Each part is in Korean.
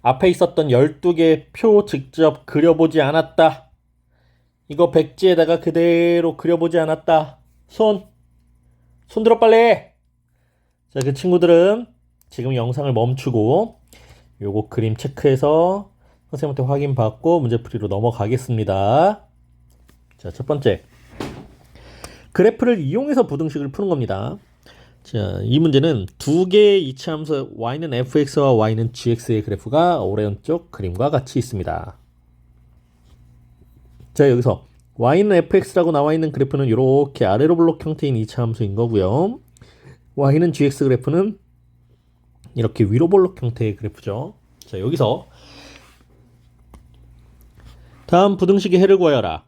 앞에 있었던 12개 표 직접 그려보지 않았다. 이거 백지에다가 그대로 그려보지 않았다. 손 들어 빨리. 자, 그 친구들은 지금 영상을 멈추고 요거 그림 체크해서 선생님한테 확인받고 문제풀이로 넘어가겠습니다. 자, 첫 번째. 그래프를 이용해서 부등식을 푸는 겁니다. 자, 이 문제는 두 개의 이차함수 y는 fx와 y는 gx의 그래프가 오른쪽 그림과 같이 있습니다. 자, 여기서 y는 fx라고 나와 있는 그래프는 이렇게 아래로 블록 형태인 이차함수인 거고요. y는 gx 그래프는 이렇게 위로 블록 형태의 그래프죠. 자, 여기서 다음 부등식의 해를 구하여라.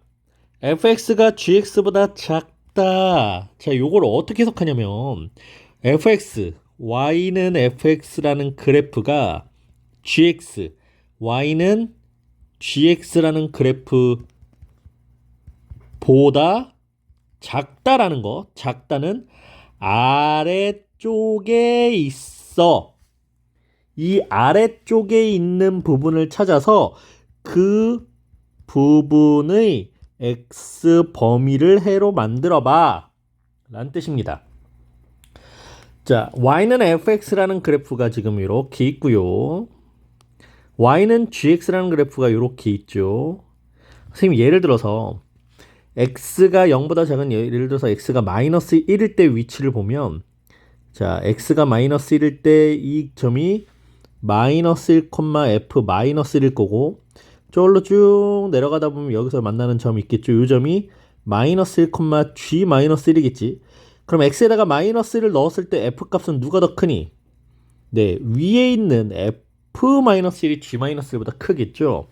fx가 gx보다 작다. 자, 요걸 어떻게 해석하냐면 fx, y는 fx라는 그래프가 gx, y는 gx라는 그래프보다 작다라는 거. 작다는 아래쪽에 있어. 이 아래쪽에 있는 부분을 찾아서 그 부분의 x 범위를 해로 만들어 봐 라는 뜻입니다. 자, y는 fx라는 그래프가 지금 이렇게 있고요. y는 gx라는 그래프가 이렇게 있죠. 선생님 예를 들어서 x가 0보다 작은 예를 들어서 x가 마이너스 1일 때 위치를 보면 자, x가 마이너스 1일 때 이 점이 마이너스 1, f 마이너스 1일 거고 저걸로 쭉 내려가다 보면 여기서 만나는 점이 있겠죠. 이 점이 마이너스 1, g 마이너스 1이겠지. 그럼 x에다가 마이너스 1을 넣었을 때 f 값은 누가 더 크니? 네, 위에 있는 f 마이너스 1이 g 마이너스 1보다 크겠죠.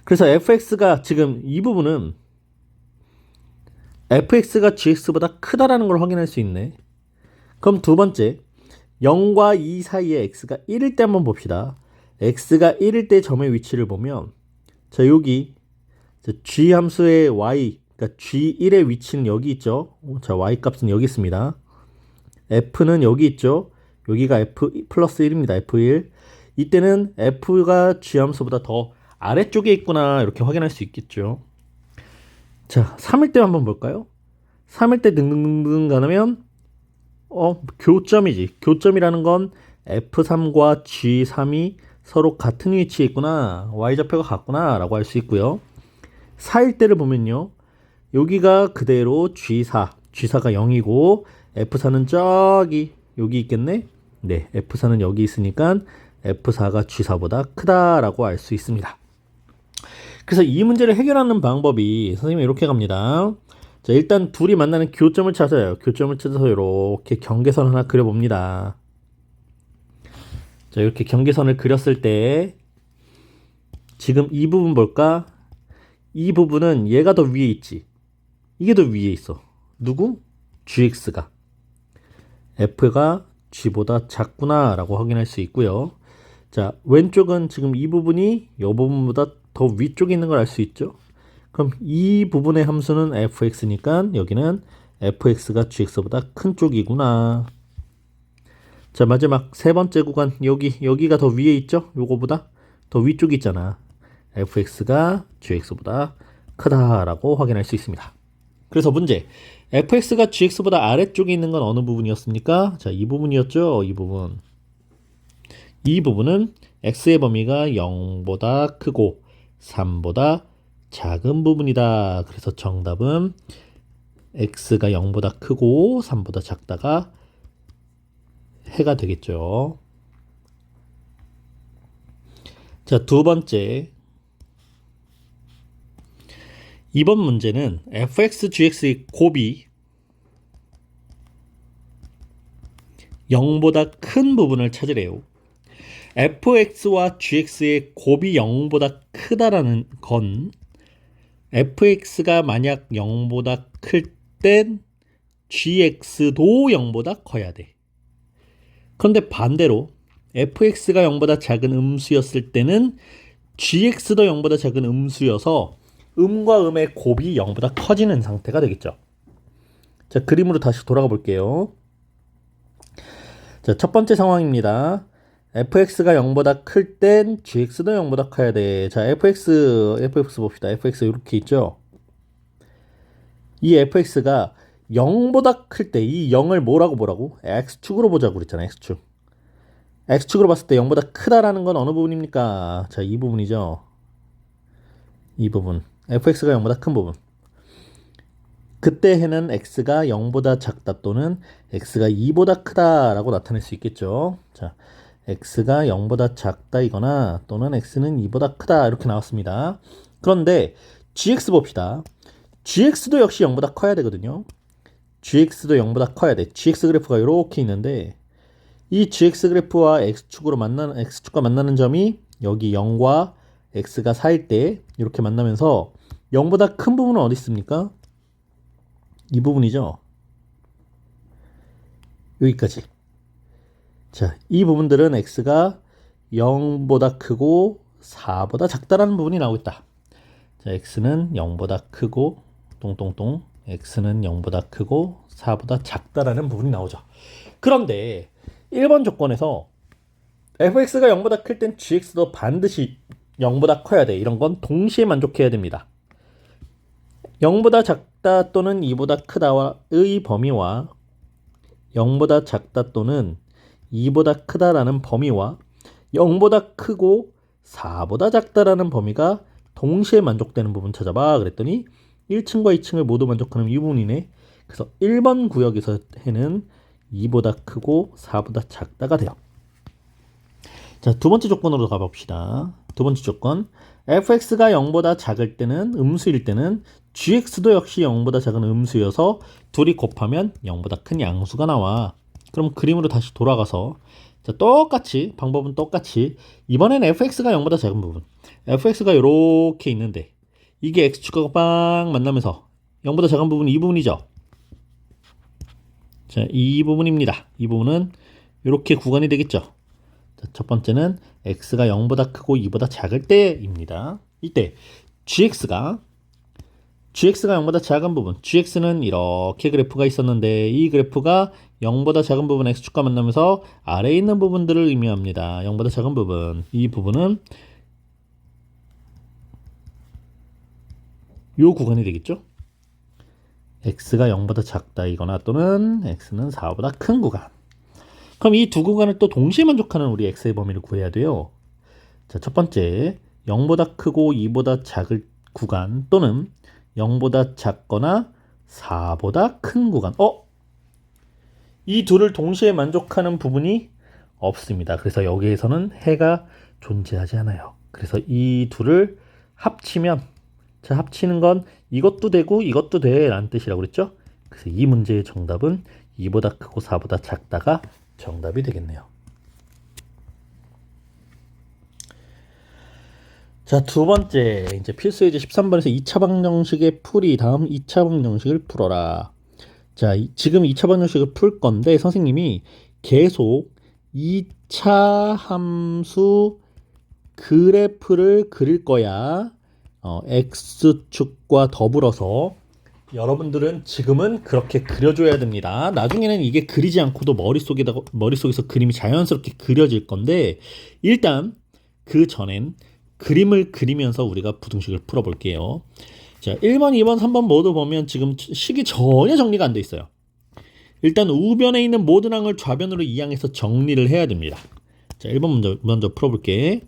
그래서 fx가 지금 이 부분은 fx가 gx보다 크다라는 걸 확인할 수 있네. 그럼 두 번째 0과 2 사이에 x가 1일 때 한번 봅시다. x가 1일 때 점의 위치를 보면 자, 여기 g 함수의 y 그러니까 g1의 위치는 여기 있죠. 자, y 값은 여기 있습니다. f는 여기 있죠. 여기가 f 플러스 1입니다. f1. 이때는 f가 g 함수보다 더 아래쪽에 있구나 이렇게 확인할 수 있겠죠. 자, 3일 때 한번 볼까요? 3일 때 등등등등 가면 교점이지. 교점이라는 건 f3과 g3이 서로 같은 위치에 있구나. y좌표가 같구나 라고 할 수 있고요. 4일 때를 보면요. 여기가 그대로 g4. g4가 0이고 f4는 저기 여기 있겠네. 네, f4는 여기 있으니까 f4가 g4보다 크다라고 알 수 있습니다. 그래서 이 문제를 해결하는 방법이 선생님이 이렇게 갑니다. 자, 일단 둘이 만나는 교점을 찾아요. 교점을 찾아서 이렇게 경계선 하나 그려봅니다. 자, 이렇게 경계선을 그렸을 때 지금 이 부분 볼까? 이 부분은 얘가 더 위에 있지. 이게 더 위에 있어. 누구? gx가. f가 g보다 작구나 라고 확인할 수 있고요. 자, 왼쪽은 지금 이 부분이 이 부분보다 더 위쪽에 있는 걸 알 수 있죠. 그럼 이 부분의 함수는 fx니까 여기는 fx가 gx보다 큰 쪽이구나. 자, 마지막 세 번째 구간 여기가 더 위에 있죠. 요거보다 더 위쪽에 있잖아. fx가 gx보다 크다라고 확인할 수 있습니다. 그래서 문제 fx가 gx보다 아래쪽에 있는 건 어느 부분이었습니까? 자, 이 부분이었죠. 이 부분은 x의 범위가 0보다 크고 3보다 작은 부분이다. 그래서 정답은 x가 0보다 크고 3보다 작다가 해가 되겠죠. 자, 두 번째. 이번 문제는 fx, gx의 곱이 0보다 큰 부분을 찾으래요. fx와 gx의 곱이 0보다 크다라는 건 fx가 만약 0보다 클 땐 gx도 0보다 커야 돼. 그런데 반대로 fx가 0보다 작은 음수였을 때는 gx도 0보다 작은 음수여서 음과 음의 곱이 0보다 커지는 상태가 되겠죠. 자, 그림으로 다시 돌아가 볼게요. 자, 첫 번째 상황입니다. fx가 0보다 클 땐 gx도 0보다 커야 돼. 자, fx 봅시다. fx 이렇게 있죠? 이 fx가 0보다 클 때 이 0을 뭐라고? x축으로 보자고 그랬잖아, x축. x축으로 봤을 때 0보다 크다라는 건 어느 부분입니까? 자, 이 부분이죠. 이 부분. fx가 0보다 큰 부분. 그때 해는 x가 0보다 작다 또는 x가 2보다 크다라고 나타낼 수 있겠죠. 자, x가 0보다 작다이거나 또는 x는 2보다 크다 이렇게 나왔습니다. 그런데 gx 봅시다. gx도 역시 0보다 커야 되거든요. gx도 0보다 커야 돼. gx 그래프가 이렇게 있는데 이 gx 그래프와 x축과 만나는 점이 여기 0과 x가 4일 때 이렇게 만나면서 0보다 큰 부분은 어디 있습니까? 이 부분이죠. 여기까지. 자, 이 부분들은 x가 0보다 크고 4보다 작다라는 부분이 나오겠다. 자, x는 0보다 크고 똥똥똥 x는 0보다 크고 4보다 작다라는 부분이 나오죠. 그런데 1번 조건에서 fx가 0보다 클 땐 gx도 반드시 0보다 커야 돼. 이런 건 동시에 만족해야 됩니다. 0보다 작다 또는 2보다 크다의 범위와 0보다 작다 또는 2보다 크다라는 범위와 0보다 크고 4보다 작다라는 범위가 동시에 만족되는 부분 찾아봐. 그랬더니 1층과 2층을 모두 만족하는 이 부분이네. 그래서 1번 구역에서 해는 2보다 크고 4보다 작다가 돼요. 자, 두 번째 조건으로 가봅시다. 두 번째 조건. fx가 0보다 작을 때는 음수일 때는 gx도 역시 0보다 작은 음수여서 둘이 곱하면 0보다 큰 양수가 나와. 그럼 그림으로 다시 돌아가서 자, 똑같이 방법은 똑같이 이번엔 fx가 0보다 작은 부분 fx가 이렇게 있는데 이게 x축과 빵 만나면서 0보다 작은 부분이 이 부분이죠. 자, 이 부분입니다. 이 부분은 이렇게 구간이 되겠죠. 자, 첫 번째는 x가 0보다 크고 2보다 작을 때입니다. 이때 gx가 0보다 작은 부분 gx는 이렇게 그래프가 있었는데 이 그래프가 0보다 작은 부분 x축과 만나면서 아래에 있는 부분들을 의미합니다. 0보다 작은 부분 이 부분은 이 구간이 되겠죠. x가 0보다 작다이거나 또는 x는 4보다 큰 구간. 그럼 이 두 구간을 또 동시에 만족하는 우리 x의 범위를 구해야 돼요. 자, 첫 번째 0보다 크고 2보다 작을 구간 또는 0보다 작거나 4보다 큰 구간. 이 둘을 동시에 만족하는 부분이 없습니다. 그래서 여기에서는 해가 존재하지 않아요. 그래서 이 둘을 합치면 자, 합치는 건 이것도 되고 이것도 돼 라는 뜻이라고 그랬죠. 그래서 이 문제의 정답은 2보다 크고 4보다 작다가 정답이 되겠네요. 자, 두 번째 이제 필수 예제 13번에서 2차 방정식의 풀이 다음 2차 방정식을 풀어라. 자, 지금 2차 방정식을 풀 건데 선생님이 계속 2차 함수 그래프를 그릴 거야. x축과 더불어서 여러분들은 지금은 그렇게 그려줘야 됩니다. 나중에는 이게 그리지 않고도 머릿속에서 그림이 자연스럽게 그려질 건데 일단 그 전엔 그림을 그리면서 우리가 부등식을 풀어볼게요. 자, 1번, 2번, 3번 모두 보면 지금 식이 전혀 정리가 안 돼 있어요. 일단 우변에 있는 모든 항을 좌변으로 이항해서 정리를 해야 됩니다. 자, 1번 먼저 풀어볼게.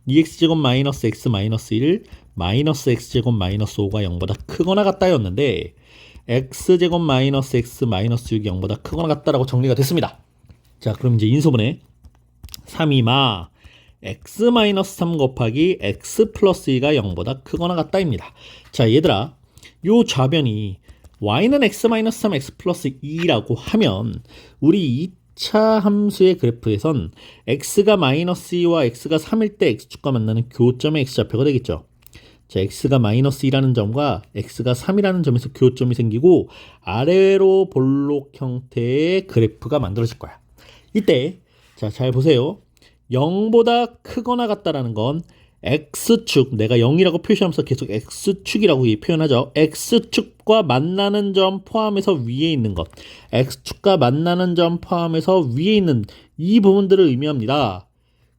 2x제곱 마이너스 x 마이너스 1 마이너스 x제곱 마이너스 5가 0보다 크거나 같다였는데 x제곱 마이너스 x 마이너스 6이 0보다 크거나 같다라고 정리가 됐습니다. 자, 그럼 이제 인수분해 3이마 x 마이너스 3 곱하기 x 플러스 2가 0보다 크거나 같다입니다. 자, 얘들아 요 좌변이 y는 x 마이너스 3 x 플러스 2라고 하면 우리 2차 함수의 그래프에선 x가 마이너스 2와 x가 3일 때 x축과 만나는 교점의 x좌표가 되겠죠. 자, x가 마이너스 2라는 점과 x가 3이라는 점에서 교점이 생기고 아래로 볼록 형태의 그래프가 만들어질 거야. 이때 자, 잘 보세요. 0보다 크거나 같다라는 건 x축, 내가 0이라고 표시하면서 계속 x축이라고 표현하죠. x축과 만나는 점 포함해서 위에 있는 것, x축과 만나는 점 포함해서 위에 있는 이 부분들을 의미합니다.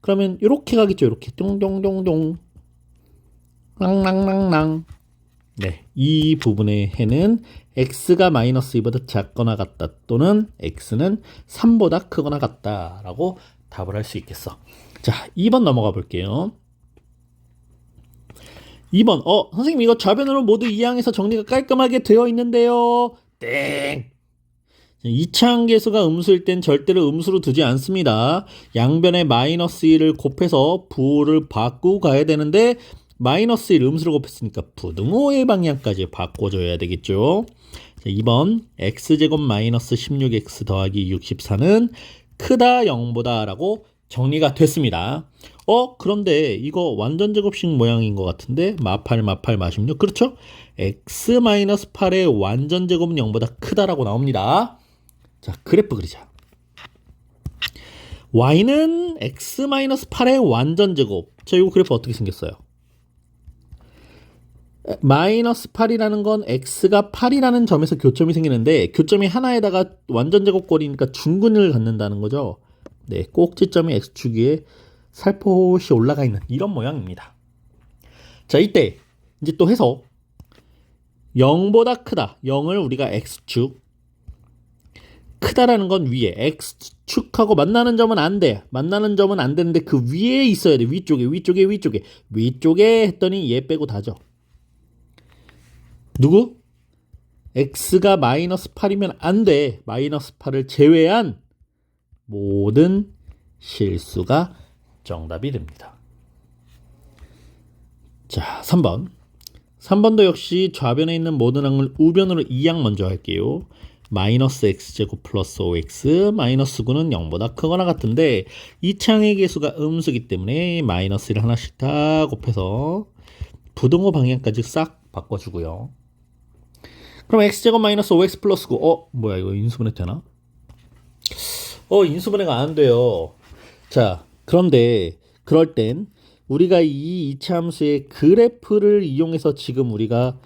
그러면 이렇게 가겠죠. 이렇게 똥똥똥똥 랑랑랑랑. 네, 이 부분의 해는 x가 마이너스 2보다 작거나 같다 또는 x는 3보다 크거나 같다 라고 답을 할 수 있겠어. 자, 2번 넘어가 볼게요. 2번 선생님 이거 좌변으로 모두 이항해서 정리가 깔끔하게 되어 있는데요. 땡! 이차항계수가 음수일 땐 절대로 음수로 두지 않습니다. 양변에 마이너스 1을 곱해서 부호를 바꾸고 가야 되는데 마이너스 1 음수로 곱했으니까 부등호의 방향까지 바꿔줘야 되겠죠. 자, 2번 x제곱 마이너스 16x 더하기 64는 크다 0보다 라고 정리가 됐습니다. 그런데 이거 완전제곱식 모양인 것 같은데 마팔 마십육 그렇죠? x-8의 완전제곱은 0보다 크다라고 나옵니다. 자, 그래프 그리자. y는 x-8의 완전제곱. 자, 이거 그래프 어떻게 생겼어요? 마이너스 8이라는 건 x가 8이라는 점에서 교점이 생기는데 교점이 하나에다가 완전제곱꼴이니까 중근을 갖는다는 거죠. 네, 꼭지점이 x축 위에 살포시 올라가 있는 이런 모양입니다. 자, 이때 이제 또 해서 0보다 크다. 0을 우리가 x축 크다라는 건 위에 x축하고 만나는 점은 안 돼. 만나는 점은 안 되는데 그 위에 있어야 돼. 위쪽에 했더니 얘 빼고 다죠. 누구? x가 마이너스 8이면 안 돼. 마이너스 8을 제외한 모든 실수가 정답이 됩니다. 자, 3번. 3번도 역시 좌변에 있는 모든 항을 우변으로 이항 먼저 할게요. 마이너스 x제곱 플러스 5x 마이너스 9는 0보다 크거나 같은데 이 창의 계수가 음수기 때문에 마이너스 1을 하나씩 다 곱해서 부등호 방향까지 싹 바꿔주고요. 그럼 x제곱 마이너스 5x 플러스 9 뭐야 이거 인수분해 되나? 인수분해가 안 돼요. 자, 그런데 그럴 땐 우리가 이 이차함수의 그래프를 이용해서 지금 우리가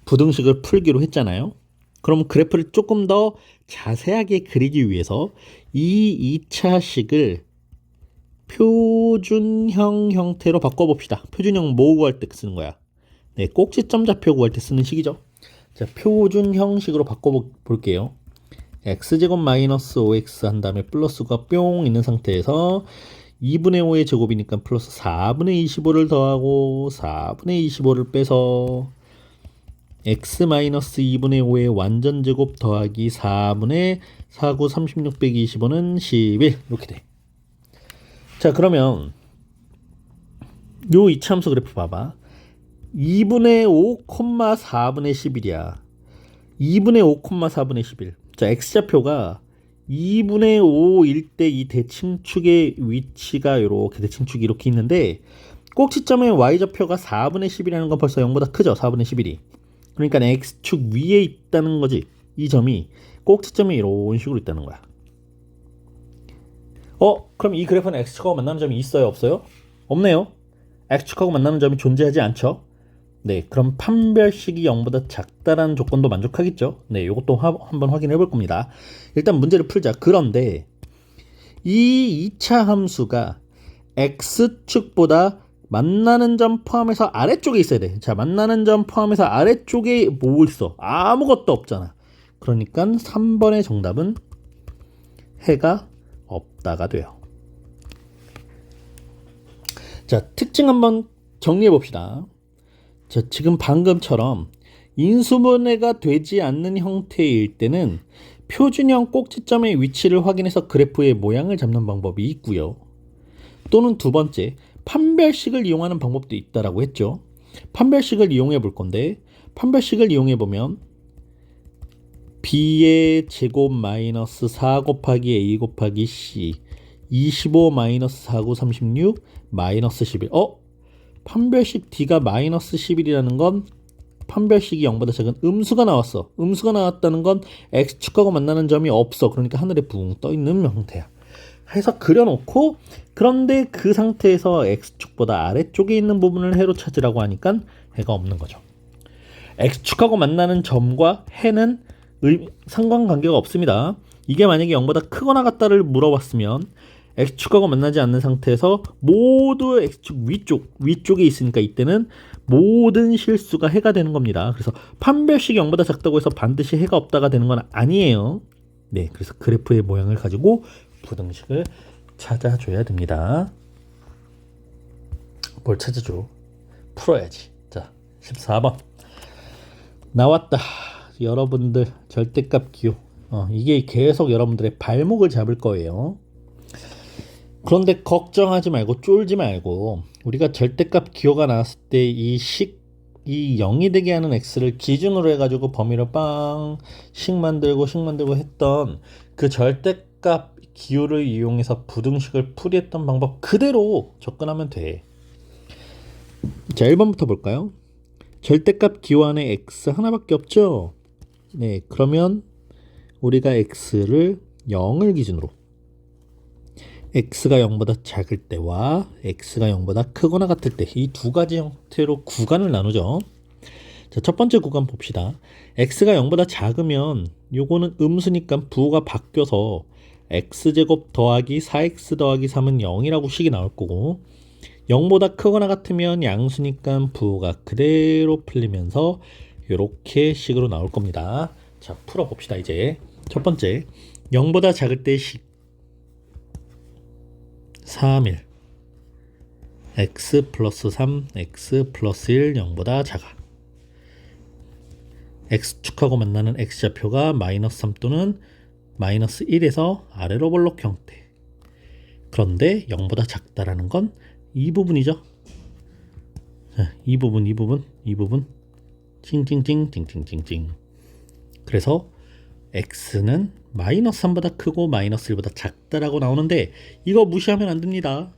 부등식을 풀기로 했잖아요. 그럼 그래프를 조금 더 자세하게 그리기 위해서 이 2차식을 표준형 형태로 바꿔봅시다. 표준형 뭐 구할 때 쓰는 거야? 네, 꼭지점 좌표 구할 때 쓰는 식이죠. 자, 표준형식으로 바꿔볼게요. x제곱 마이너스 5x 한 다음에 플러스가 뿅 있는 상태에서 2분의 5의 제곱이니까 플러스 4분의 25를 더하고 4분의 25를 빼서 x 마이너스 2분의 5의 완전제곱 더하기 4분의 4, 9, 36, 125는 11 이렇게 돼. 자, 그러면 요 이차함수 그래프 봐봐. 2분의 5, 4분의 11이야. 2분의 5, 4분의 11. 자, x좌표가 2분의 5일 때 이 대칭축의 위치가 이렇게 대칭축이 이렇게 있는데 꼭지점의 y좌표가 4분의 10이라는 건 벌써 0보다 크죠. 4분의 11이. 그러니까 x축 위에 있다는 거지. 이 점이 꼭지점이 이런 식으로 있다는 거야. 그럼 이 그래프는 x축하고 만나는 점이 있어요? 없어요? 없네요. x축하고 만나는 점이 존재하지 않죠. 네, 그럼 판별식이 0보다 작다라는 조건도 만족하겠죠. 네, 이것도 한번 확인해 볼 겁니다. 일단 문제를 풀자. 그런데 이 2차 함수가 x축보다 만나는 점 포함해서 아래쪽에 있어야 돼. 자, 만나는 점 포함해서 아래쪽에 뭐 있어? 아무것도 없잖아. 그러니까 3번의 정답은 해가 없다가 돼요. 자, 특징 한번 정리해 봅시다. 자, 지금 방금처럼 인수분해가 되지 않는 형태일 때는 표준형 꼭지점의 위치를 확인해서 그래프의 모양을 잡는 방법이 있고요. 또는 두 번째, 판별식을 이용하는 방법도 있다라고 했죠. 판별식을 이용해 볼 건데 판별식을 이용해 보면 b의 제곱 마이너스 4 곱하기 a 곱하기 c 25 마이너스 4, 9, 36 마이너스 11 판별식 d가 마이너스 11이라는 건 판별식이 0보다 작은 음수가 나왔어. 음수가 나왔다는 건 x축하고 만나는 점이 없어. 그러니까 하늘에 붕 떠 있는 형태야. 해서 그려놓고 그런데 그 상태에서 x축보다 아래쪽에 있는 부분을 해로 찾으라고 하니까 해가 없는 거죠. x축하고 만나는 점과 해는 상관관계가 없습니다. 이게 만약에 0보다 크거나 같다를 물어봤으면 x축하고 만나지 않는 상태에서 모두 x축 위쪽에 있으니까 이때는 모든 실수가 해가 되는 겁니다. 그래서 판별식이 0보다 작다고 해서 반드시 해가 없다가 되는 건 아니에요. 네, 그래서 그래프의 모양을 가지고 부등식을 찾아줘야 됩니다. 뭘 찾아줘? 풀어야지. 자, 14번 나왔다. 여러분들 절대값 기호, 이게 계속 여러분들의 발목을 잡을 거예요. 그런데 걱정하지 말고 쫄지 말고, 우리가 절대값 기호가 나왔을 때 이 0이 되게 하는 x를 기준으로 해가지고 범위를 식 만들고 했던 그 절대값 기호를 이용해서 부등식을 풀이했던 방법 그대로 접근하면 돼. 자, 1번부터 볼까요? 절대값 기호 안에 x 하나밖에 없죠? 네, 그러면 우리가 x를 0을 기준으로, x가 0보다 작을 때와 x가 0보다 크거나 같을 때, 이 두 가지 형태로 구간을 나누죠. 자, 첫 번째 구간 봅시다. x가 0보다 작으면 요거는 음수니까 부호가 바뀌어서 x제곱 더하기 4x 더하기 3은 0이라고 식이 나올 거고, 0보다 크거나 같으면 양수니까 부호가 그대로 풀리면서 이렇게 식으로 나올 겁니다. 자, 풀어봅시다. 이제 첫 번째, 0보다 작을 때 식 3, 1 x 플러스 3 x 플러스 1 0보다 작아. x축하고 만나는 x좌표가 마이너스 3 또는 마이너스 1에서 아래로 볼록 형태. 그런데 0보다 작다라는 건 이 부분이죠. 자, 이 부분 찡찡찡. 그래서 x는 마이너스 3보다 크고 마이너스 1보다 작다라고 나오는데, 이거 무시하면 안 됩니다.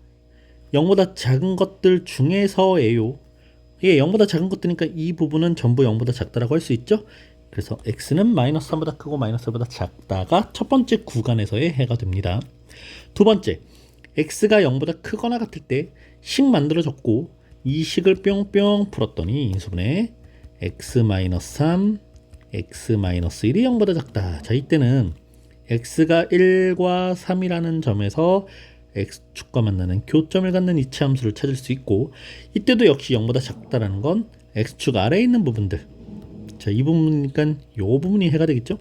0보다 작은 것들 중에서예요. 이게 0보다 작은 것들이니까 이 부분은 전부 0보다 작다라고 할 수 있죠. 그래서 x는 마이너스 3보다 크고 마이너스 1보다 작다가 첫 번째 구간에서의 해가 됩니다. 두 번째, x가 0보다 크거나 같을 때 식 만들어졌고, 이 식을 뿅뿅 풀었더니 인수분해 x-3 x-1이 0보다 작다. 자, 이때는 x가 1과 3이라는 점에서 x축과 만나는 교점을 갖는 이차함수를 찾을 수 있고, 이때도 역시 0보다 작다라는 건 x축 아래에 있는 부분들, 자, 이 부분이니까 이 부분이 해가 되겠죠.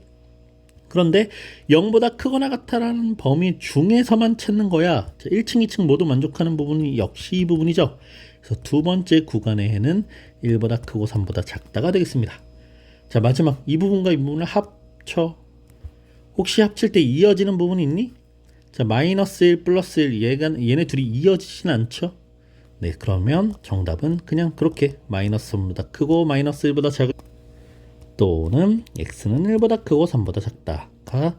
그런데 0보다 크거나 같다라는 범위 중에서만 찾는 거야. 자, 1층, 2층 모두 만족하는 부분이 역시 이 부분이죠. 그래서 두 번째 구간의 해는 1보다 크고 3보다 작다가 되겠습니다. 자, 마지막 이 부분과 이 부분을 합쳐. 혹시 합칠 때 이어지는 부분이 있니? 자, 마이너스 1 플러스 1, 얘네 둘이 이어지진 않죠? 네, 그러면 정답은 그냥 그렇게 마이너스 3보다 크고 마이너스 1보다 작은, 또는 x는 1보다 크고 3보다 작다가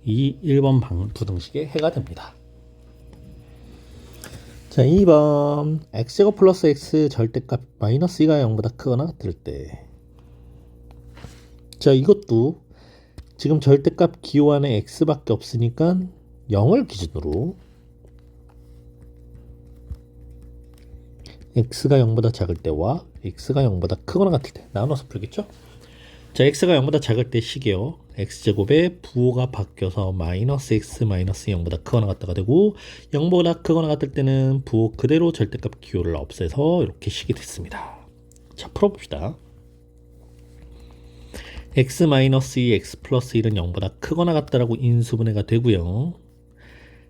이 1번 부등식의 해가 됩니다. 자, 2번 x제곱 플러스 x 절대값 마이너스 2가 0보다 크거나 같을 때, 자, 이것도 지금 절대값 기호 안에 x밖에 없으니까 0을 기준으로 x가 0보다 작을 때와 x가 0보다 크거나 같을 때 나눠서 풀겠죠? 자, x가 0보다 작을 때 식이요, x제곱의 부호가 바뀌어서 마이너스 x 마이너스 0보다 크거나 같다가 되고, 0보다 크거나 같을 때는 부호 그대로 절대값 기호를 없애서 이렇게 식이 됐습니다. 자, 풀어봅시다. x 마이너스 2 x 플러스 1은 0보다 크거나 같다라고 인수분해가 되고요,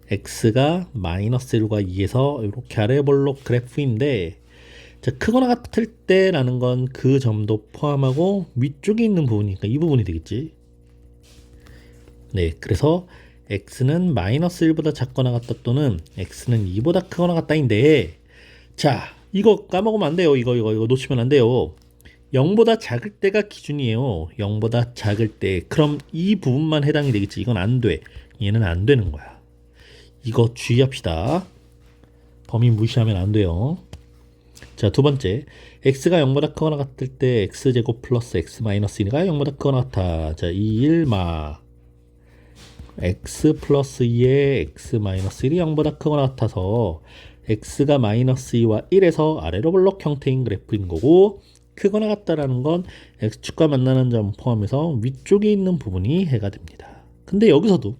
x가 마이너스 1과 2에서 이렇게 아래 볼록 그래프인데, 자, 크거나 같을 때라는 건 그 점도 포함하고 위쪽에 있는 부분이니까 이 부분이 되겠지. 네, 그래서 x는 마이너스 1보다 작거나 같다 또는 x는 2보다 크거나 같다인데, 자, 이거 까먹으면 안 돼요. 이거 놓치면 안 돼요. 0보다 작을 때가 기준이에요. 0보다 작을 때. 그럼 이 부분만 해당이 되겠지. 이건 안 돼. 얘는 안 되는 거야. 이거 주의합시다. 범위 무시하면 안 돼요. 자, 두 번째, x가 0보다 크거나 같을 때 x제곱 플러스 x 마이너스 2가 0보다 크거나 같아. 자, 2, 1, x 플러스 2에 x 마이너스 1이 0보다 크거나 같아서 x가 마이너스 2와 1에서 아래로 볼록 형태인 그래프인 거고, 크거나 같다라는 건 x축과 만나는 점 포함해서 위쪽에 있는 부분이 해가 됩니다. 근데 여기서도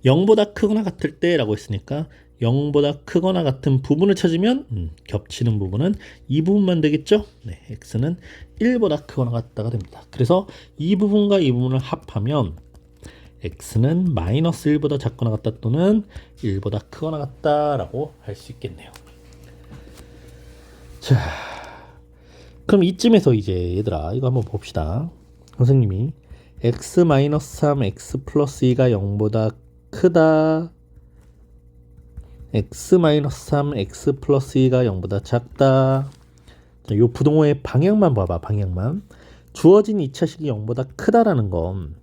0보다 크거나 같을 때라고 했으니까 0보다 크거나 같은 부분을 찾으면 겹치는 부분은 이 부분만 되겠죠? 네, x는 1보다 크거나 같다가 됩니다. 그래서 이 부분과 이 부분을 합하면 x는 마이너스 1보다 작거나 같다 또는 1보다 크거나 같다라고 할 수 있겠네요. 자, 그럼 이쯤에서 이제 얘들아 이거 한번 봅시다. 선생님이 x-3, x 플러스 2가 0보다 크다. x-3, x 플러스 2가 0보다 작다. 자, 요 부동호의 방향만 봐봐. 방향만. 주어진 2차식이 0보다 크다라는 건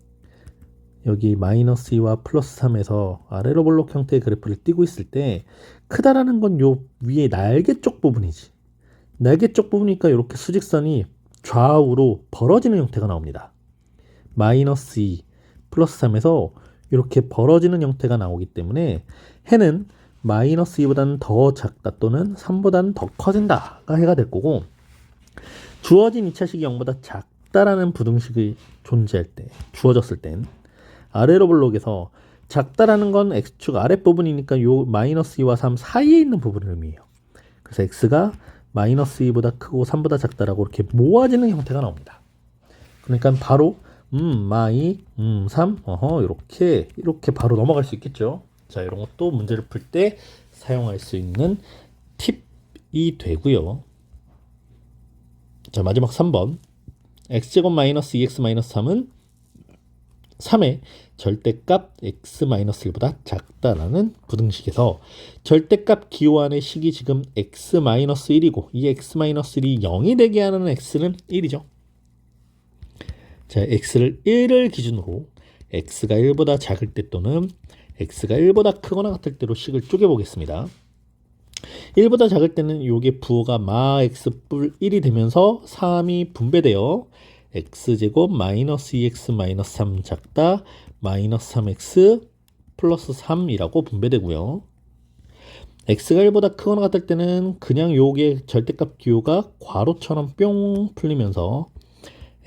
여기 마이너스 2와 플러스 3에서 아래로 볼록 형태의 그래프를 띄고 있을 때 크다라는 건 요 위에 날개 쪽 부분이지. 날개 쪽 부분이니까 이렇게 수직선이 좌우로 벌어지는 형태가 나옵니다. 마이너스 2 플러스 3에서 이렇게 벌어지는 형태가 나오기 때문에 해는 마이너스 2보다는 더 작다 또는 3보다는 더 커진다가 해가 될 거고, 주어진 2차식이 0보다 작다라는 부등식이 존재할 때, 주어졌을 땐 아래로 볼록에서 작다라는 건 x축 아랫부분이니까 요 마이너스 2와 3 사이에 있는 부분을 의미해요. 그래서 x가 마이너스 2보다 크고 3보다 작다라고 이렇게 모아지는 형태가 나옵니다. 그러니까 바로 마이 3 이렇게 바로 넘어갈 수 있겠죠. 자, 이런 것도 문제를 풀 때 사용할 수 있는 팁이 되고요. 자, 마지막 3번 x제곱 마이너스 2x 마이너스 3은 3의 절대값 x-1보다 작다라는 부등식에서 절대값 기호안의 식이 지금 x-1이고 이 x-1이 0이 되게 하는 x는 1이죠. 자, x를 1을 기준으로 x가 1보다 작을 때 또는 x가 1보다 크거나 같을 때로 식을 쪼개보겠습니다. 1보다 작을 때는 요게 부호가 마 x 뿔 1이 되면서 3이 분배되어 x제곱 마이너스 2x 마이너스 3 작다 마이너스 3x 플러스 3이라고 분배되고요. x가 1보다 크거나 같을 때는 그냥 요게 절대값 기호가 괄호처럼 뿅 풀리면서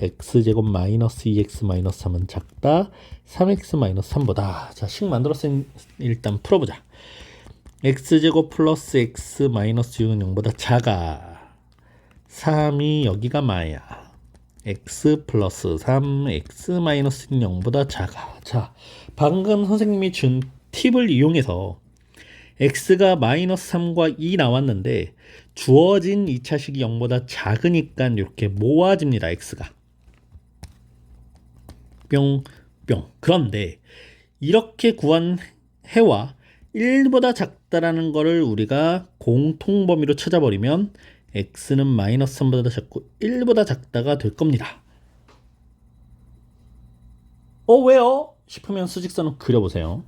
x제곱 마이너스 2x 마이너스 3은 작다 3x 마이너스 3보다. 자, 식 만들었으니 일단 풀어보자. x제곱 플러스 x 마이너스 6은 0보다 작아. 3이 여기가 마야. x 플러스 3 x 마이너스 0보다 작아. 자, 방금 선생님이 준 팁을 이용해서 x가 마이너스 3과 2 나왔는데 주어진 2차식이 0보다 작으니까 이렇게 모아집니다. x가 뿅뿅. 그런데 이렇게 구한 해와 1보다 작다라는 거를 우리가 공통범위로 찾아버리면 x는 마이너스 3보다 작고 1보다 작다가 될 겁니다. 왜요? 싶으면 수직선을 그려보세요.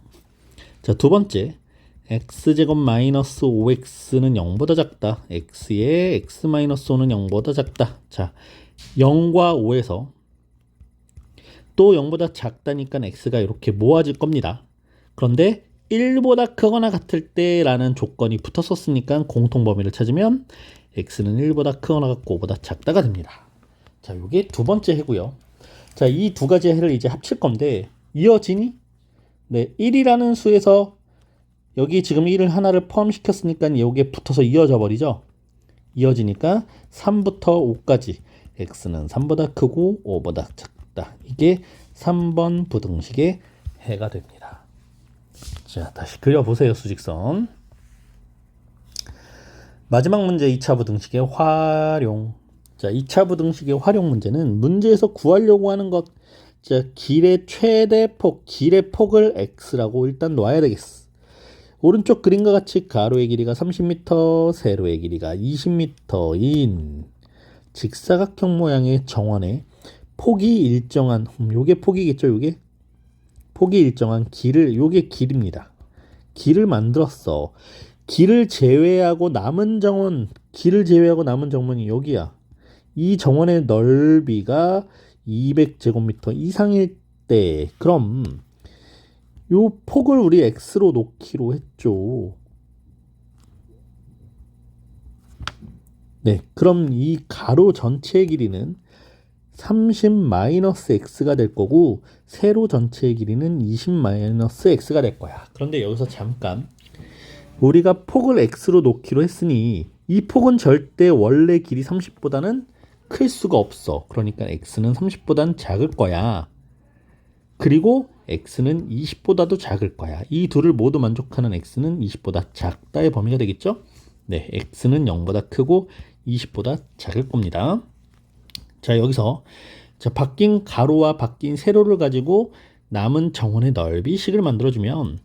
자, 두 번째 x제곱 마이너스 5x는 0보다 작다. x의 x 마이너스 5는 0보다 작다. 자, 0과 5에서 또 0보다 작다니까 x가 이렇게 모아질 겁니다. 그런데 1보다 크거나 같을 때라는 조건이 붙었었으니까 공통범위를 찾으면 x는 1보다 크거나 같고 5보다 작다가 됩니다. 자, 이게 두 번째 해고요. 자, 이 두 가지 해를 이제 합칠 건데 이어지니? 네, 1이라는 수에서 여기 지금 1을 하나를 포함시켰으니까 여기에 붙어서 이어져 버리죠. 이어지니까 3부터 5까지 x는 3보다 크고 5보다 작다. 이게 3번 부등식의 해가 됩니다. 자, 다시 그려보세요. 수직선. 마지막 문제 2차 부등식의 활용. 자, 2차 부등식의 활용 문제는 문제에서 구하려고 하는 것, 자, 길의 최대 폭, 길의 폭을 x라고 일단 놔야 되겠어. 오른쪽 그림과 같이 가로의 길이가 30m, 세로의 길이가 20m인 직사각형 모양의 정원에 폭이 일정한, 요게 폭이겠죠, 요게? 폭이 일정한 길을, 요게 길입니다. 길을 만들었어. 길을 제외하고 남은 정원이 여기야. 이 정원의 넓이가 200제곱미터 이상일 때, 그럼 요 폭을 우리 x로 놓기로 했죠. 네, 그럼 이 가로 전체의 길이는 30-x가 될 거고 세로 전체의 길이는 20-x가 될 거야. 그런데 여기서 잠깐 우리가 폭을 x로 놓기로 했으니 이 폭은 절대 원래 길이 30보다는 클 수가 없어. 그러니까 x는 30보다는 작을 거야. 그리고 x는 20보다도 작을 거야. 이 둘을 모두 만족하는 x는 20보다 작다의 범위가 되겠죠? 네, x는 0보다 크고 20보다 작을 겁니다. 자, 여기서 바뀐 가로와 바뀐 세로를 가지고 남은 정원의 넓이 식을 만들어주면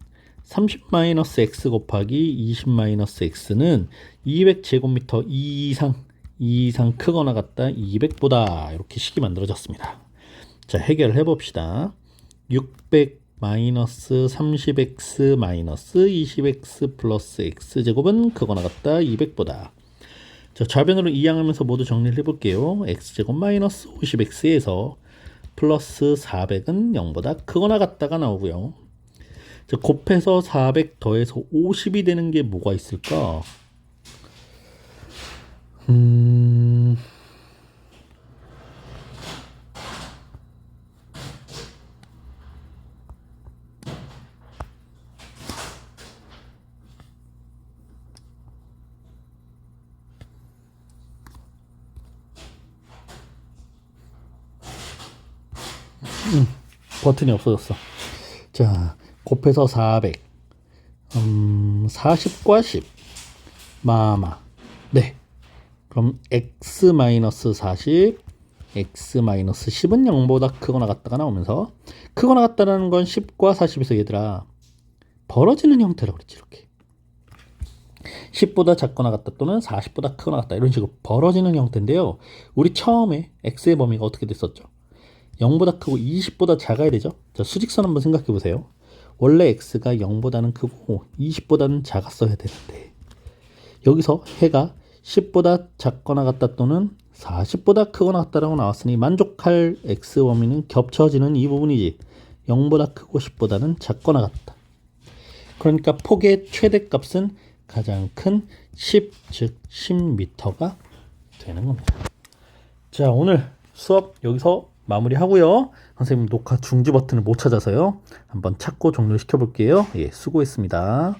30-x 곱하기 20-x는 200제곱미터 이상 크거나 같다 200보다 이렇게 식이 만들어졌습니다. 자, 해결을 해봅시다. 600-30x 20x 플러스 x제곱은 크거나 같다 200보다. 자, 좌변으로 이항하면서 모두 정리를 해볼게요. x제곱 마이너스 50x에서 플러스 400은 0보다 크거나 같다가 나오고요. 자, 곱해서 400 더해서 50이 되는 게 뭐가 있을까? 버튼이 없어졌어. 자, 곱해서 400 40과 10 네, 그럼 x-40 x-10은 0보다 크거나 같다가 나오면서 크거나 같다라는 건 10과 40에서 얘들아 벌어지는 형태라고 그랬지. 이렇게 10보다 작거나 같다 또는 40보다 크거나 같다 이런 식으로 벌어지는 형태인데요. 우리 처음에 x의 범위가 어떻게 됐었죠? 0보다 크고 20보다 작아야 되죠. 자, 수직선 한번 생각해 보세요. 원래 x가 0보다는 크고 20보다는 작았어야 되는데 여기서 해가 10보다 작거나 같다 또는 40보다 크거나 같다라고 나왔으니 만족할 x 범위는 겹쳐지는 이 부분이지. 0보다 크고 10보다는 작거나 같다. 그러니까 폭의 최대값은 가장 큰 10, 즉 10m가 되는 겁니다. 자, 오늘 수업 여기서 마무리하고요. 선생님 녹화 중지 버튼을 못 찾아서요. 한번 찾고 종료시켜 볼게요. 예, 수고했습니다.